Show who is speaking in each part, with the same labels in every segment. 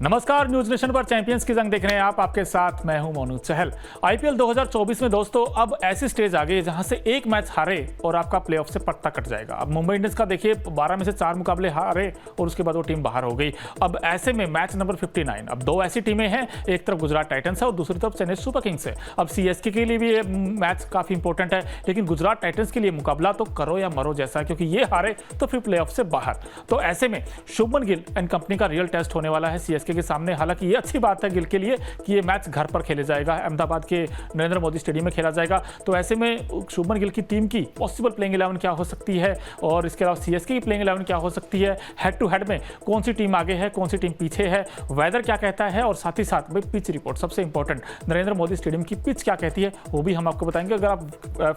Speaker 1: नमस्कार, news nation पर champions की जंग देख रहे हैं आप। आपके साथ मैं हूं मोनू चहल। आईपीएल 2024 में दोस्तों अब ऐसी स्टेज आ गई है जहां से एक मैच हारे और आपका प्लेऑफ से पट्टा कट जाएगा। अब मुंबई इंडियंस का देखिए 12 में से 4 मुकाबले हारे और उसके बाद वो टीम बाहर हो गई। अब ऐसे में मैच नंबर 59, अब दो ऐसी टीमें हैं, एक तरफ गुजरात टाइटंस है और दूसरी तरफ चेन्नई सुपर किंग्स है। अब सीएसके के लिए भी ये मैच काफी इंपॉर्टेंट है, लेकिन गुजरात टाइटंस के लिए मुकाबला तो करो या मरो जैसा है, क्योंकि ये हारे तो फिर प्लेऑफ से बाहर। तो ऐसे में शुभमन गिल एंड कंपनी का रियल टेस्ट होने वाला है सीएसके के सामने। हालांकि ये अच्छी बात है गिल के लिए कि ये मैच घर पर खेले जाएगा, अहमदाबाद के नरेंद्र मोदी स्टेडियम में खेला जाएगा। तो ऐसे में शुभमन गिल की टीम की पॉसिबल प्लेइंग 11 क्या हो सकती है और इसके अलावा सीएसके की प्लेइंग 11 क्या हो सकती है, हेड टू हेड में कौन सी टीम आगे है, कौन सी टीम पीछे है, वेदर क्या कहता है और साथ ही साथ भाई पिच रिपोर्ट सबसे इंपॉर्टेंट, नरेंद्र मोदी स्टेडियम की पिच क्या कहती है वो भी हम आपको बताएंगे। अगर आप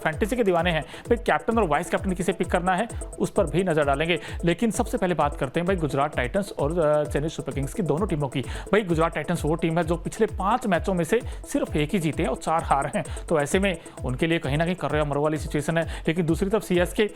Speaker 1: फैंटेसी के दीवाने हैं भाई कैप्टन और वाइस कैप्टन किसे पिक करना है उस पर भी नजर डालेंगे। लेकिन सबसे पहले बात करते हैं भाई गुजरात टाइटंस और चेन्नई सुपर किंग्स की दोनों टीमों की। भाई गुजरात टाइटंस वो टीम है जो पिछले 5 मैचों में से सिर्फ एक ही जीते हैं और 4 हार हैं। तो ऐसे में उनके लिए कहीं ना कहीं कर मरो वाली सिचुएशन है। लेकिन दूसरी तरफ सीएसके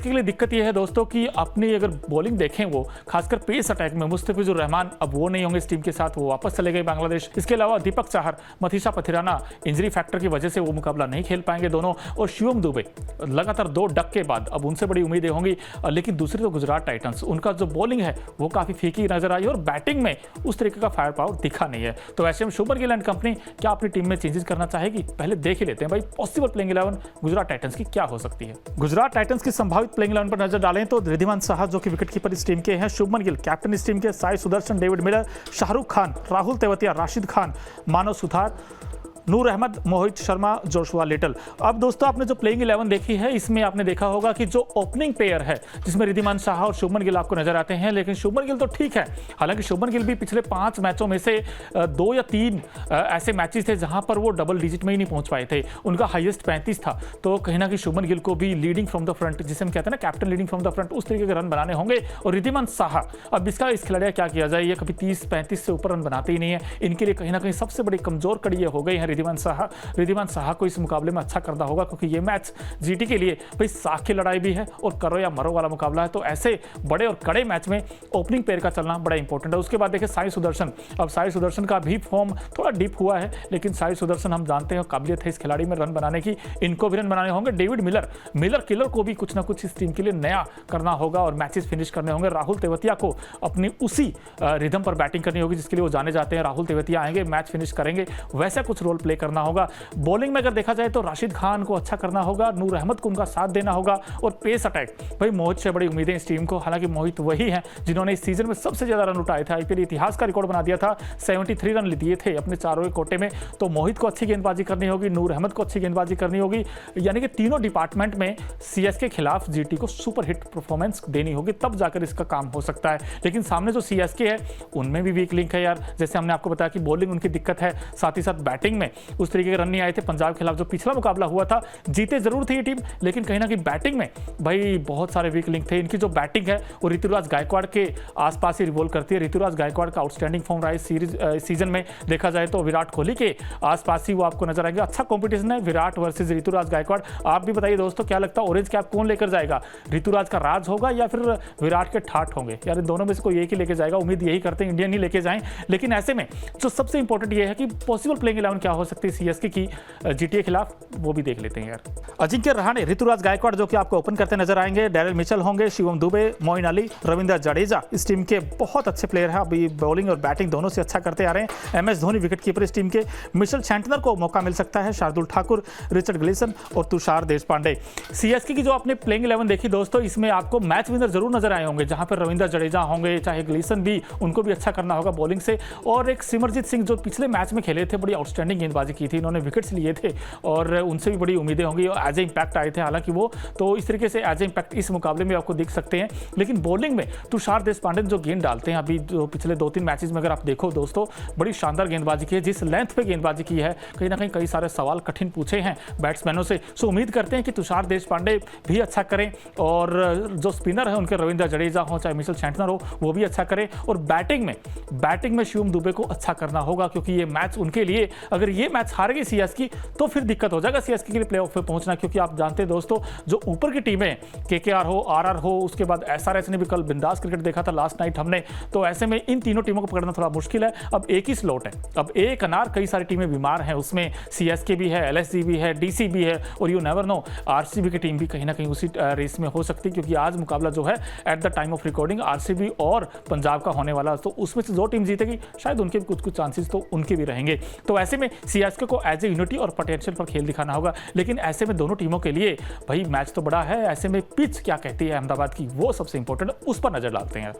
Speaker 1: के लिए दिक्कत यह है दोस्तों कि अपनी अगर बॉलिंग देखें, वो खासकर पेस अटैक में मुस्तफिजुर रहमान अब वो नहीं होंगे इस टीम के साथ, वो वापस चले गए बांग्लादेश। इसके अलावा दीपक चाहर, मथीशा पथिराना इंजरी फैक्टर की वजह से वो मुकाबला नहीं खेल पाएंगे दोनों, और शिवम दुबे लगातार 2 डक के बाद अब उनसे बड़ी उम्मीदें होंगी। लेकिन दूसरी तो गुजरात टाइटंस, उनका जो बॉलिंग है वो काफी फीकी नजर आई और बैटिंग में उस तरीके का फायर पावर दिखा नहीं है। तो ऐसे में शुभमन गिल एंड कंपनी क्या अपनी टीम में चेंजेस करना चाहेगी? पहले देख ही लेते हैं भाई पॉसिबल प्लेइंग 11 गुजरात टाइटंस की क्या हो सकती है। गुजरात टाइटंस की संभावित प्लेइंग 11 पर नजर डालें तो रिद्धिमान साहा जो कि विकेटकीपर इस टीम के हैं, शुभमन गिल कैप्टन इस टीम के, साई सुदर्शन, डेविड मिलर, शाहरुख खान, राहुल तेवतिया, राशिद खान, मानव सुथार, नूर अहमद, मोहित शर्मा, जोशुआ लिटल। अब दोस्तों आपने जो प्लेइंग 11 देखी है इसमें आपने देखा होगा कि जो ओपनिंग पेयर है जिसमें रिद्धिमान साहा और शुभमन गिल आपको नजर आते हैं, लेकिन शुभमन गिल तो ठीक है। हालांकि शुभमन गिल भी पिछले 5 मैचों में से 2 या 3 ऐसे मैचेस थे जहां पर वो डबल डिजिट में ही नहीं पहुंच पाए थे, उनका हाईएस्ट 35 था। तो कहीं ना कहीं शुभमन गिल को भी लीडिंग फ्रॉम द फ्रंट, जिसे हम कहते हैं ना captain leading from the front, उस तरीके के रन बनाने होंगे। और रिद्धिमान साहा, अब इसका इस खिलाड़ी क्या किया जाए, ये कभी 30-35 से ऊपर रन बनाते ही नहीं है। इनके लिए कहीं ना कहीं सबसे बड़ी कमजोर कड़ी ये हो गई है रिद्धिमान साहा को इस मुकाबले में अच्छा करना होगा, क्योंकि ये मैच जीटी के लिए भाई साख की लड़ाई भी है और करो या मरो वाला मुकाबला है। तो ऐसे बड़े और कड़े मैच में ओपनिंग पेयर का चलना बड़ा इंपॉर्टेंट है। उसके बाद देखिए साई सुदर्शन, अब साई सुदर्शन का भी फॉर्म थोड़ा डीप हुआ है, लेकिन साई सुदर्शन हम जानते हैं काबिलियत है इस खिलाड़ी में रन बनाने की, इनको भी रन बनाने होंगे। डेविड मिलर किलर को भी कुछ ना कुछ इस टीम के लिए नया करना होगा और मैचेस फिनिश करने होंगे। राहुल तेवतिया को अपनी उसी रिदम पर बैटिंग करनी होगी जिसके लिए वो जाने जाते हैं। राहुल तेवतिया आएंगे, मैच फिनिश करेंगे, वैसा कुछ रोल प्ले करना होगा। बॉलिंग में अगर देखा जाए तो राशिद खान को अच्छा करना होगा, नूर अहमद को उनका साथ देना होगा, और पेस अटैक भाई मोहित से बड़ी उम्मीदें इस टीम को। हालांकि मोहित वही हैं जिन्होंने इस सीजन में सबसे ज्यादा रन उठाए थे, आईपीएल इतिहास का रिकॉर्ड बना दिया था, 73 रन दिए थे अपने चारों कोटे में। तो मोहित को अच्छी गेंदबाजी करनी होगी, नूर अहमद को अच्छी गेंदबाजी करनी होगी, यानी कि तीनों डिपार्टमेंट में सीएसके के खिलाफ जीटी को सुपर हिट परफॉर्मेंस देनी होगी, तब जाकर इसका काम हो सकता है। लेकिन सामने जो सीएसके है उनमें भी वीक लिंक है यार, जैसे हमने आपको बताया कि बॉलिंग उनकी दिक्कत है, साथ ही साथ बैटिंग में उस तरीके के रन नहीं आए थे। पंजाब के खिलाफ जो पिछला मुकाबला हुआ था, जीते जरूर थी ये टीम, लेकिन कहीं ना कहीं बैटिंग में भाई बहुत सारे वीक लिंक थे। इनकी जो बैटिंग है वो ऋतुराज गायकवाड़ के आसपास ही रिवॉल्व करती है। ऋतुराज गायकवाड़ का आउटस्टैंडिंग फॉर्म रहा है सीजन में, देखा जाए तो विराट कोहली के आसपास ही वो आपको नजर आएंगे। अच्छा कॉम्पिटिशन है विराट वर्सेज ऋतुराज गायकवाड़। आप भी बताइए दोस्तों क्या लगता है ऑरेंज कैप कौन लेकर जाएगा, ऋतुराज का राज होगा या फिर विराट के ठाठ होंगे? यार इन दोनों में से कोई एक ही लेके जाएगा, उम्मीद यही करते हैं इंडियन ही लेके जाएं। लेकिन ऐसे में जो सबसे इंपॉर्टेंट ये है कि पॉसिबल प्लेइंग 11 क्या हो सकती है सीएसके की जीटी के खिलाफ, वो भी देख लेते हैं यार। अजिंक्य रहाणे, ऋतुराज गायकवाड़ जो कि आपको ओपन करते नजर आएंगे, डैरेल मिचेल होंगे, शिवम दुबे, मोइन अली, रविंद्र जडेजा इस टीम के बहुत अच्छे प्लेयर हैं, अभी बॉलिंग और बैटिंग दोनों से अच्छा करते आ रहे हैं। एमएस धोनी विकेटकीपर इस टीम के, मिशेल सैंटनर को मौका मिल सकता है, शार्दुल ठाकुर, रिचर्ड ग्लेसन और तुषार देशपांडे। सीएसके की जो आपने प्लेइंग 11 देखी दोस्तों, इसमें आपको मैच विनर जरूर नजर आए होंगे, जहां पर रविंद्र जडेजा होंगे, चाहे ग्लेसन भी, उनको भी अच्छा करना होगा बॉलिंग से। और एक सिमरजीत सिंह जो पिछले मैच में खेले थे, बड़ी आउटस्टैंडिंग गेंदबाजी की थी, इन्होंने विकेट्स लिए थे और उनसे भी बड़ी उम्मीदें होंगी। एज ए इंपैक्ट आए थे हालांकि वो, तो इस तरीके से एज ए इंपैक्ट इस मुकाबले में आपको दिख सकते हैं। लेकिन बॉलिंग में तुषार देशपांडे जो गेंद डालते हैं, अभी जो पिछले 2-3 मैचेस में अगर आप देखो दोस्तों, बड़ी शानदार गेंदबाजी की है, जिस लेंथ पे गेंदबाजी की है, कहीं ना कहीं कई सारे सवाल कठिन पूछे हैं बैट्समैनों से। सो उम्मीद करते हैं कि तुषार देशपांडे भी अच्छा करें और जो स्पिनर है उनके रविंद्र जडेजा हो चाहे मिशेल सैंटनर हो, वो भी अच्छा करें। और बैटिंग में शिवम दुबे को अच्छा करना होगा, क्योंकि ये मैच उनके लिए अगर ये ये मैच हार गई सीएसके तो फिर दिक्कत हो जाएगा सीएसके के लिए प्लेऑफ में पहुंचना, क्योंकि आप जानते हैं दोस्तों जो ऊपर की टीमें केकेआर हो, आरआर हो, उसके बाद एसआरएच ने भी कल बिंदास क्रिकेट देखा था लास्ट नाइट हमने, तो ऐसे में इन तीनों टीमों को पकड़ना थोड़ा मुश्किल है। अब एक ही स्लॉट है, अब एक अनार, कई सारी टीमें बीमार हैं, उसमें सीएसके भी है, एलएसजी भी है, डीसी भी है, और यू नेवर नो आरसीबी की टीम भी कहीं ना कहीं उसी रेस में हो सकती है, क्योंकि आज मुकाबला जो है at the time of recording RCB और पंजाब का होने वाला, तो उसमें से जो टीम जीतेगी शायद उनके भी कुछ चांसेस तो उनके भी रहेंगे। तो ऐसे में सीएसके को एज ए यूनिटी और पोटेंशियल पर खेल दिखाना होगा, लेकिन ऐसे में दोनों टीमों के लिए भाई मैच तो बड़ा है, ऐसे में पिच क्या कहती है अहमदाबाद की, वो सबसे इंपॉर्टेंट, उस पर नजर डालते हैं।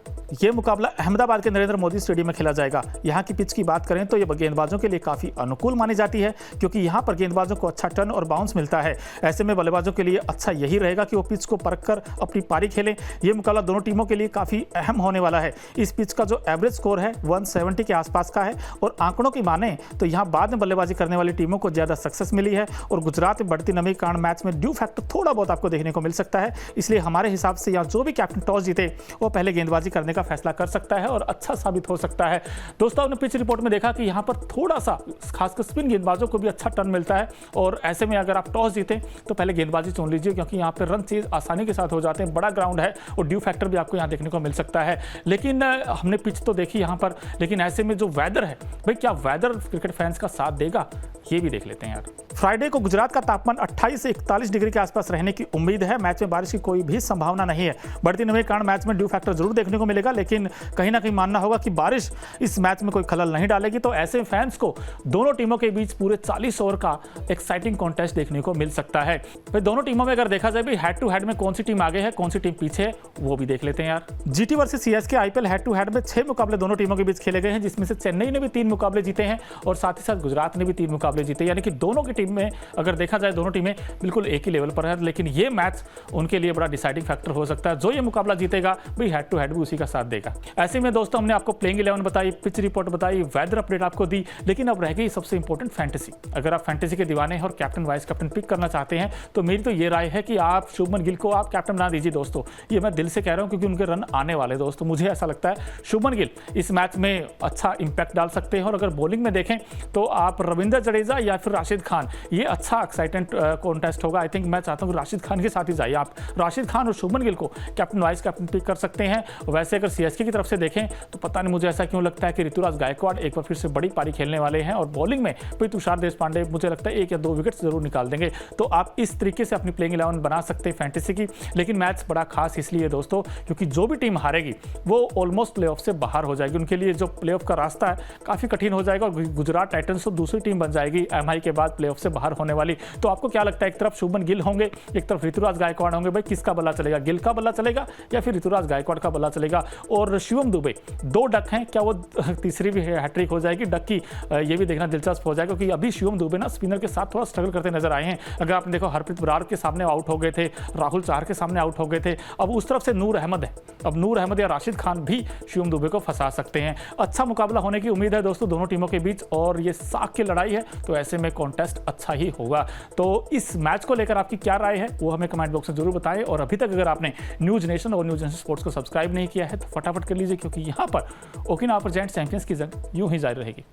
Speaker 1: ये मुकाबला अहमदाबाद के नरेंद्र मोदी स्टेडियम में खेला जाएगा। यहाँ की पिच की बात करें तो ये गेंदबाजों के लिए काफी अनुकूल मानी जाती है, क्योंकि यहाँ पर गेंदबाजों को अच्छा टर्न और बाउंस मिलता है। ऐसे में बल्लेबाजों के लिए अच्छा यही रहेगा कि वो पिच को परखकर अपनी पारी खेलें। ये मुकाबला दोनों टीमों के लिए काफी अहम होने वाला है। इस पिच का जो एवरेज स्कोर है 170 के आसपास का है, और आंकड़ों की माने तो यहाँ बाद में बल्लेबाजी करने वाली टीमों को ज्यादा सक्सेस मिली है, और गुजरात में बढ़ती नमी के कारण मैच में ड्यू फैक्टर थोड़ा बहुत आपको देखने को मिल सकता है। इसलिए हमारे हिसाब से यहाँ जो भी कैप्टन टॉस जीते वो पहले गेंदबाजी करने का फैसला कर सकता है और अच्छा साबित हो सकता है। दोस्तों आपने पिच रिपोर्ट में देखा कि यहाँ पर थोड़ा सा खासकर स्पिन गेंदबाजों को भी अच्छा टर्न मिलता है, और ऐसे में अगर आप टॉस जीते तो पहले गेंदबाजी चुन लीजिए, क्योंकि यहाँ पर रन चेज आसानी के साथ हो जाते हैं, बड़ा ग्राउंड है और ड्यू फैक्टर भी आपको यहाँ देखने को मिल सकता है। लेकिन हमने पिच तो देखी यहाँ पर, लेकिन ऐसे में जो वेदर है भाई, क्या वेदर क्रिकेट फैंस का साथ देगा, ये भी देख लेते हैं यार। फ्राइडे को गुजरात का तापमान 28 से 41 डिग्री के आसपास रहने की उम्मीद है। मैच में बारिश की कोई भी संभावना नहीं है। बढ़ती नमी के कारण मैच में ड्यू फैक्टर जरूर देखने को मिलेगा, लेकिन कहीं ना कहीं मानना होगा कि बारिश इस मैच में कोई खलल नहीं डालेगी। तो ऐसे फैंस को दोनों टीमों के बीच पूरे 40 ओवर का एक्साइटिंग कॉन्टेस्ट देखने को मिल सकता है। फिर दोनों टीमों में अगर देखा जाए भी हेड टू हेड में कौन सी टीम आगे है, कौन सी टीम पीछे है, वो भी देख लेते हैं यार। GT versus CSK IPL head to head में 6 मुकाबले दोनों टीमों के बीच खेले गए हैं, जिसमें से चेन्नई ने भी 3 मुकाबले जीते हैं और साथ ही साथ गुजरात ने भी 3 मुकाबले जीते, यानी कि दोनों की टीम में अगर देखा जाए दोनों टीमें बिल्कुल एक ही लेवल पर है। लेकिन ये मैच उनके लिए बड़ा डिसाइडिंग फैक्टर हो सकता है। जो ये मुकाबला जीतेगा भाई हेड टू हेड भी उसी का साथ देगा। ऐसे में दोस्तों हमने आपको प्लेइंग 11 बताई, पिच रिपोर्ट बताई, वेदर अपडेट आपको दी, लेकिन अब रह गई सबसे इंपॉर्टेंट फैंटेसी। अगर आप फैंटेसी के दीवाने हैं और कैप्टन वाइस कैप्टन पिक करना चाहते हैं तो मेरी तो ये राय है कि आप शुभमन गिल को आप कैप्टन बना दीजिए दोस्तों। ये मैं दिल से कह रहा हूं क्योंकि उनके रन आने वाले दोस्तों, मुझे ऐसा लगता है शुभमन गिल इस मैच में अच्छा इंपैक्ट डाल सकते हैं। और अगर बॉलिंग में देखें तो आप रविंद्र जडेजा या फिर राशिद खान, ये अच्छा एक्साइटेंट कॉन्टेस्ट होगा। आई थिंक मैं चाहता हूँ राशिद खान के साथ ही जाइए, आप राशिद खान और शुभमन गिल को कैप्टन वाइस कैप्टन पिक कर सकते हैं। वैसे अगर सीएसके की तरफ से देखें तो पता नहीं मुझे ऐसा क्यों लगता है कि ऋतुराज गायकवाड़ एक बार फिर से बड़ी पारी खेलने वाले हैं, और बॉलिंग में भाई तुषार देशपांडे मुझे लगता है 1 या 2 विकेट जरूर निकाल देंगे। तो आप इस तरीके से अपनी प्लेइंग 11 बना सकते हैं फैंटेसी की। लेकिन मैच बड़ा खास इसलिए दोस्तों क्योंकि जो भी टीम हारेगी वो ऑलमोस्ट प्लेऑफ से बाहर हो जाएगी, उनके लिए जो प्लेऑफ का रास्ता है काफी कठिन हो जाएगा। और गुजरात टाइटंस तो दूसरी टीम बन जाएगी एमआई के बाद प्लेऑफ से बाहर होने वाली। तो आपको क्या लगता है, एक तरफ शुभमन गिल होंगे, एक तरफ ऋतुराज गायकवाड़ होंगे, भाई किसका बल्ला चलेगा, गिल का बल्ला चलेगा या फिर ऋतुराज गायकवाड़ का बल्ला चलेगा? और शिवम दुबे 2 डक हैं, क्या वो तीसरी भी हैट्रिक हो जाएगी डक की? ये भी देखना दिलचस्प हो जाएगा, क्योंकि अभी शिवम दुबे ना स्पिनर के साथ थोड़ा स्ट्रगल करते नजर आए हैं। अगर आपने देखो हरप्रीत बरार के सामने आउट हो गए थे, राहुल चाहर के सामने आउट हो गए थे, अब उस तरफ से नूर अहमद है। अब नूर अहमद या राशिद खान भी शिवम दुबे को फंसा सकते हैं। अच्छा मुकाबला होने की उम्मीद है दोस्तों दोनों टीमों के बीच, और ये साख की लड़ाई है, तो ऐसे में कॉन्टेस्ट अच्छा ही होगा। तो इस मैच को लेकर आपकी क्या राय है वो हमें कमेंट बॉक्स में जरूर बताएं। और अभी तक अगर आपने न्यूज नेशन और न्यूज नेशन स्पोर्ट्स को सब्सक्राइब नहीं किया है तो फटाफट कर लीजिए, क्योंकि यहाँ पर ओकिनावा पर जायंट्स चैंपियंस की जंग यूं ही जारी रहेगी।